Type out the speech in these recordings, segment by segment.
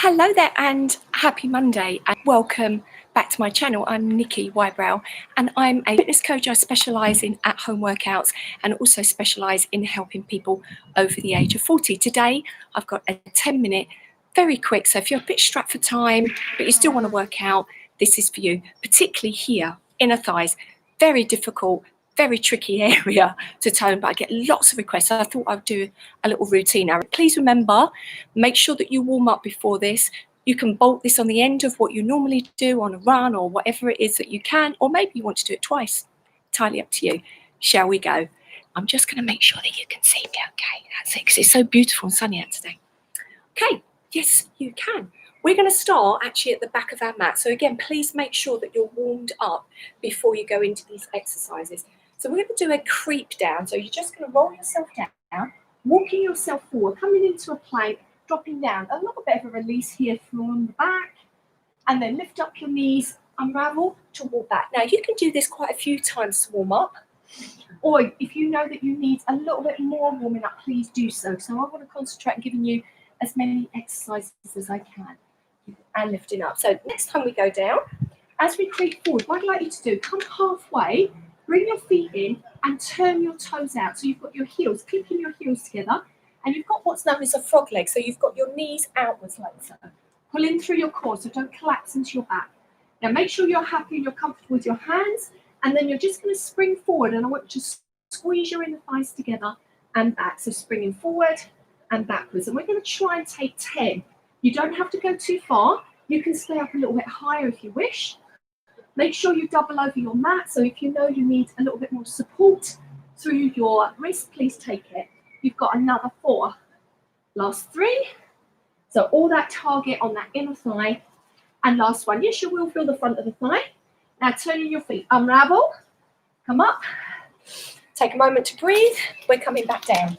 Hello there and happy Monday and welcome back to my channel. I'm Nikki Wybrow and I'm a fitness coach. I specialise in at-home workouts and also specialise in helping people over the age of 40. Today I've got a 10-minute, very quick, so if you're a bit strapped for time but you still want to work out, this is for you, particularly here, inner thighs, very difficult, very tricky area to tone, but I get lots of requests. So I thought I'd do a little routine. Now, please remember, make sure that you warm up before this. You can bolt this on the end of what you normally do on a run or whatever it is that you can, or maybe you want to do it twice. Entirely up to you. Shall we go? I'm just going to make sure that you can see me, okay? That's it, because it's so beautiful and sunny out today. Okay, yes, you can. We're going to start actually at the back of our mat. So again, please make sure that you're warmed up before you go into these exercises. So we're going to do a creep down. So you're just going to roll yourself down, walking yourself forward, coming into a plank, dropping down. A little bit of a release here from the back. And then lift up your knees, unravel to walk back. Now you can do this quite a few times to warm up. Or if you know that you need a little bit more warming up, please do so. So I want to concentrate on giving you as many exercises as I can and lifting up. So next time we go down, as we creep forward, what I'd like you to do, come halfway, bring your feet in and turn your toes out. So you've got your heels, clicking your heels together, and you've got what's known as a frog leg. So you've got your knees outwards like so. Pull in through your core, so don't collapse into your back. Now make sure you're happy and you're comfortable with your hands, and then you're just going to spring forward, and I want you to squeeze your inner thighs together and back. So springing forward and backwards. And we're going to try and take 10. You don't have to go too far. You can stay up a little bit higher if you wish. Make sure you double over your mat. So if you know you need a little bit more support through your wrist, please take it. You've got another 4. Last 3. So all that target on that inner thigh. And last one. Yes, you will feel the front of the thigh. Now turning your feet. Unravel. Come up. Take a moment to breathe. We're coming back down.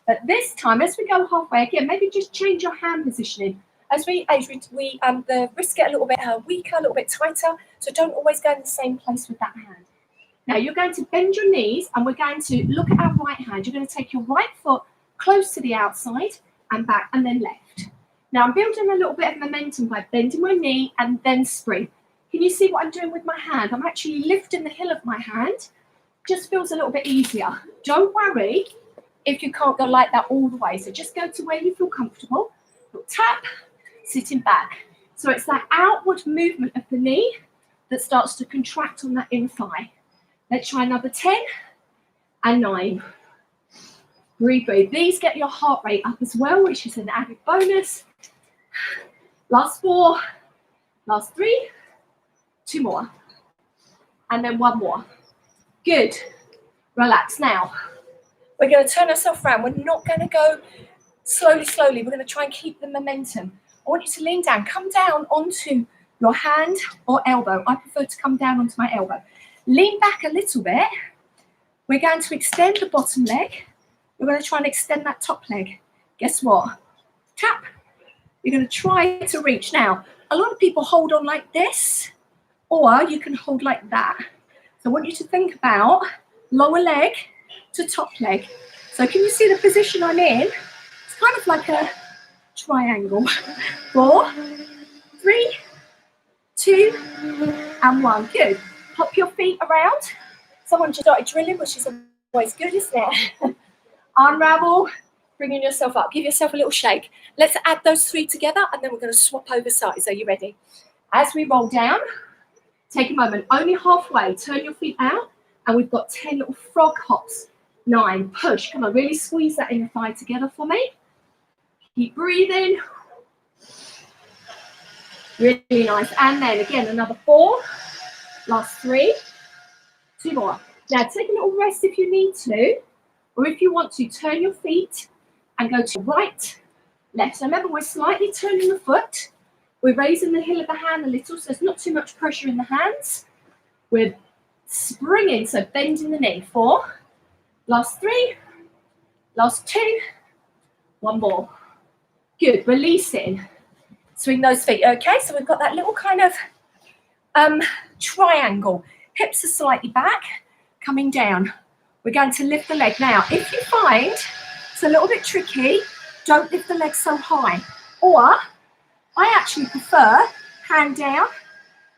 But this time, as we go halfway, again, maybe just change your hand positioning. As we age, the wrists get a little bit weaker, a little bit tighter, so don't always go in the same place with that hand. Now, you're going to bend your knees, and we're going to look at our right hand. You're going to take your right foot close to the outside and back, and then left. Now, I'm building a little bit of momentum by bending my knee and then spring. Can you see what I'm doing with my hand? I'm actually lifting the heel of my hand. Just feels a little bit easier. Don't worry if you can't go like that all the way. So just go to where you feel comfortable. Tap, sitting back. So it's that outward movement of the knee that starts to contract on that inner thigh. Let's try another 10 and 9. Breathe, breathe. These get your heart rate up as well, which is an added bonus. Last 4, last 3, 2 more. And then 1 more. Good. Relax now. We're going to turn ourselves around. We're not going to go slowly. We're going to try and keep the momentum. I want you to lean down. Come down onto your hand or elbow. I prefer to come down onto my elbow. Lean back a little bit. We're going to extend the bottom leg. We're going to try and extend that top leg. Guess what? Tap. You're going to try to reach. Now, a lot of people hold on like this, or you can hold like that. So I want you to think about lower leg to top leg. So can you see the position I'm in? It's kind of like a triangle. 4, 3, 2, and 1. Good. Pop your feet around. Someone just started drilling, which is always good, isn't it? Unravel, bringing yourself up. Give yourself a little shake. Let's add those 3 together, and then we're going to swap over sides. Are you ready? As we roll down, take a moment. Only halfway. Turn your feet out, and we've got 10 little frog hops. 9, push. Come on, really squeeze that inner thigh together for me. Keep breathing. Really nice. And then again, another 4. Last 3. 2 more. Now take a little rest if you need to, or if you want to, turn your feet and go to right, left. So remember, we're slightly turning the foot. We're raising the heel of the hand a little, so there's not too much pressure in the hands. We're springing, so bending the knee. 4. Last 3, last 2, 1 more. Good, releasing. Swing those feet, okay? So we've got that little kind of triangle. Hips are slightly back, coming down. We're going to lift the leg. Now, if you find it's a little bit tricky, don't lift the leg so high. Or I actually prefer hand down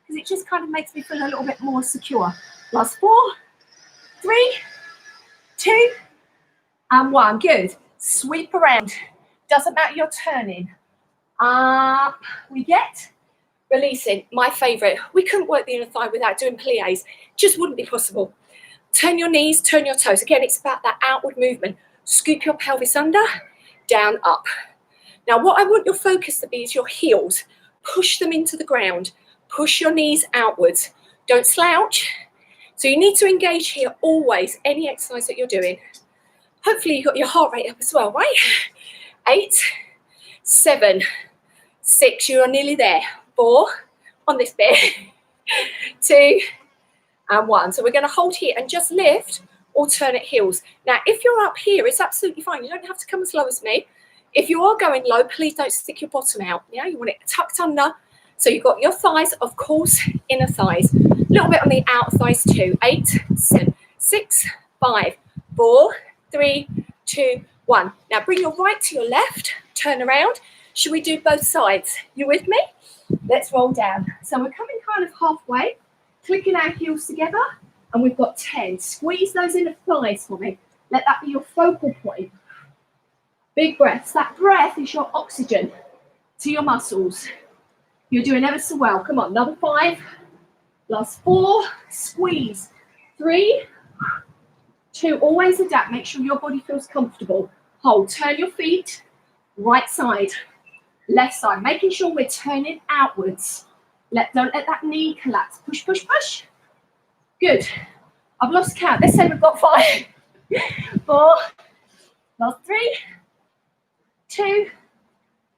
because it just kind of makes me feel a little bit more secure. Last 4, 3, 2, and 1. Good. Sweep around. Doesn't matter you're turning. Up we get. Releasing. My favourite. We couldn't work the inner thigh without doing pliés. Just wouldn't be possible. Turn your knees, turn your toes. Again, it's about that outward movement. Scoop your pelvis under, down, up. Now, what I want your focus to be is your heels. Push them into the ground. Push your knees outwards. Don't slouch. So you need to engage here always, any exercise that you're doing. Hopefully you've got your heart rate up as well, right? 8, 7, 6, you are nearly there. 4, on this bit. 2, and 1. So we're going to hold here and just lift alternate heels. Now, if you're up here, it's absolutely fine. You don't have to come as low as me. If you are going low, please don't stick your bottom out. Yeah, you want it tucked under. So you've got your thighs, of course, inner thighs. A little bit on the outer thighs too. 8, 7, 6, 5, 4, 3, 2, 1. Now bring your right to your left. Turn around. Should we do both sides? You with me? Let's roll down. So we're coming kind of halfway, clicking our heels together, and we've got 10. Squeeze those inner thighs for me. Let that be your focal point. Big breaths. That breath is your oxygen to your muscles. You're doing ever so well. Come on, another 5. Last 4. Squeeze. 3, 2. Always adapt. Make sure your body feels comfortable. Hold. Turn your feet. Right side. Left side. Making sure we're turning outwards. Don't let that knee collapse. Push, push, push. Good. I've lost count. Let's say we've got 5, 4, last 3, 2,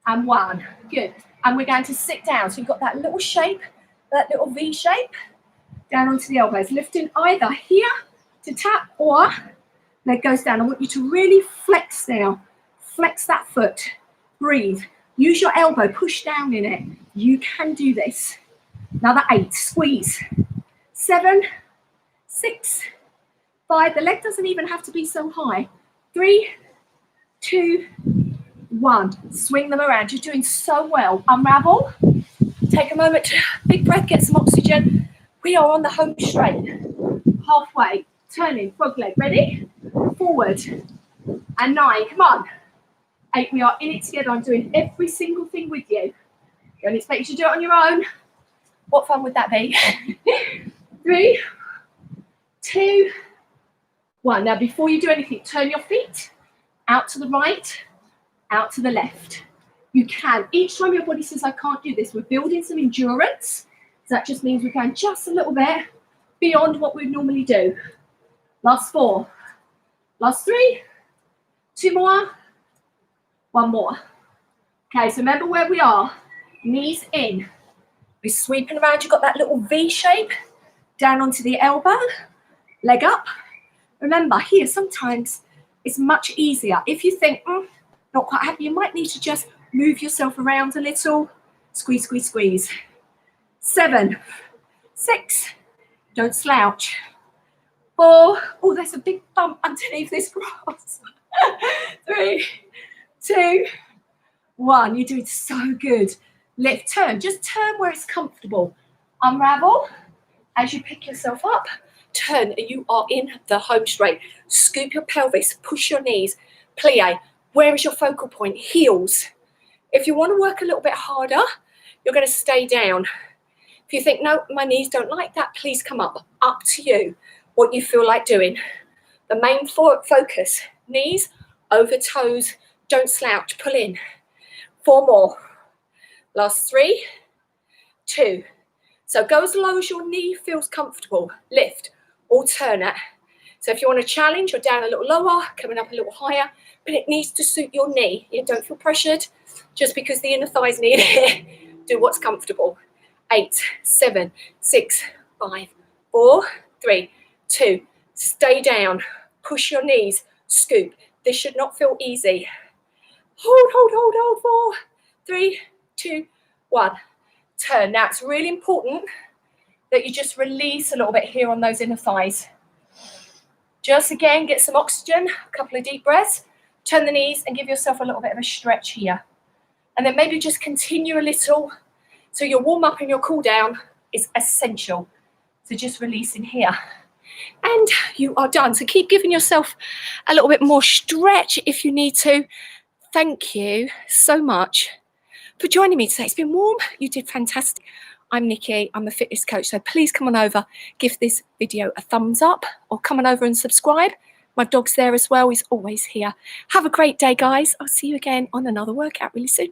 and 1. Good. And we're going to sit down. So you've got that little shape, that little V shape, down onto the elbows. Lifting either here to tap or leg goes down. I want you to really flex now. Flex that foot. Breathe. Use your elbow. Push down in it. You can do this. Another 8. Squeeze. 7, 6, 5. The leg doesn't even have to be so high. 3, 2, 1. Swing them around. You're doing so well. Unravel. Take a moment to big breath, get some oxygen. We are on the home straight. Halfway. Turning. Frog leg. Ready? Forward. And 9. Come on. 8. We are in it together. I'm doing every single thing with you. Don't expect you to do it on your own. What fun would that be? 3, 2, 1. Now, before you do anything, turn your feet out to the right, out to the left. You can. Each time your body says, I can't do this, we're building some endurance. So that just means we're going just a little bit beyond what we normally do. Last 4. Last 3. 2 more. 1 more. Okay, so remember where we are. Knees in. We're sweeping around. You've got that little V shape. Down onto the elbow. Leg up. Remember, here, sometimes it's much easier. If you think, not quite happy, you might need to just move yourself around a little. Squeeze, squeeze, squeeze. 7, 6. Don't slouch. 4. Oh, there's a big bump underneath this grass. 3, 2, 1. You're doing so good. Lift, turn. Just turn where it's comfortable. Unravel. As you pick yourself up, turn. You are in the home straight. Scoop your pelvis. Push your knees. Plie. Where is your focal point? Heels. If you want to work a little bit harder, you're going to stay down. If you think, no, my knees don't like that, please come up. Up to you. What you feel like doing. The main focus. Knees over toes. Don't slouch. Pull in. 4 more. Last 3, 2. So go as low as your knee feels comfortable. Lift. Alternate. So if you want to challenge, you're down a little lower, coming up a little higher, but it needs to suit your knee. You don't feel pressured just because the inner thighs need it. Do what's comfortable. 8, 7, 6, 5, 4, 3, 2. Stay down. Push your knees. Scoop. This should not feel easy. Hold, hold, hold, hold. 4, 3, 2, 1. Turn. Now it's really important that you just release a little bit here on those inner thighs. Just again, get some oxygen, a couple of deep breaths. Turn the knees and give yourself a little bit of a stretch here. And then maybe just continue a little. So your warm up and your cool down is essential. So just releasing here. And you are done. So keep giving yourself a little bit more stretch if you need to. Thank you so much for joining me today. It's been warm. You did fantastic. I'm Nikki. I'm a fitness coach. So please come on over, give this video a thumbs up, or come on over and subscribe. My dog's there as well. He's always here. Have a great day, guys. I'll see you again on another workout really soon.